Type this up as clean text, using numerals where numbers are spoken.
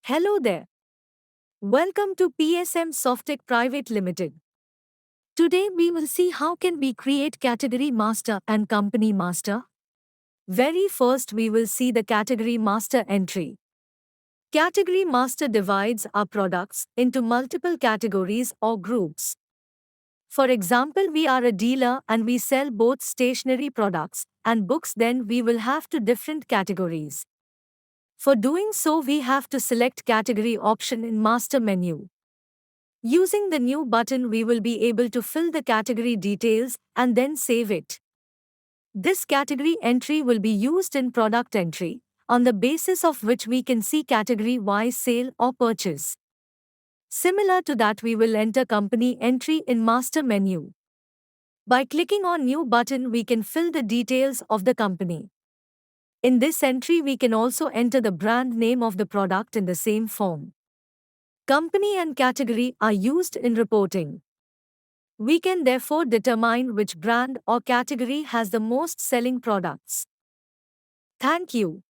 Hello there. Welcome to PSM SoftTech Pvt Limited. Today we will see how can we create category master and company master. Very first we will see the category master entry. Category master divides our products into multiple categories or groups. For example, we are a dealer and we sell both stationery products and books, then we will have two different categories. For doing so, we have to select category option in master menu. Using the new button, we will be able to fill the category details and then save it. This category entry will be used in product entry, on the basis of which we can see category-wise sale or purchase. Similar to that, we will enter company entry in master menu. By clicking on new button, we can fill the details of the company. In this entry, we can also enter the brand name of the product in the same form. Company and category are used in reporting. We can therefore determine which brand or category has the most selling products. Thank you.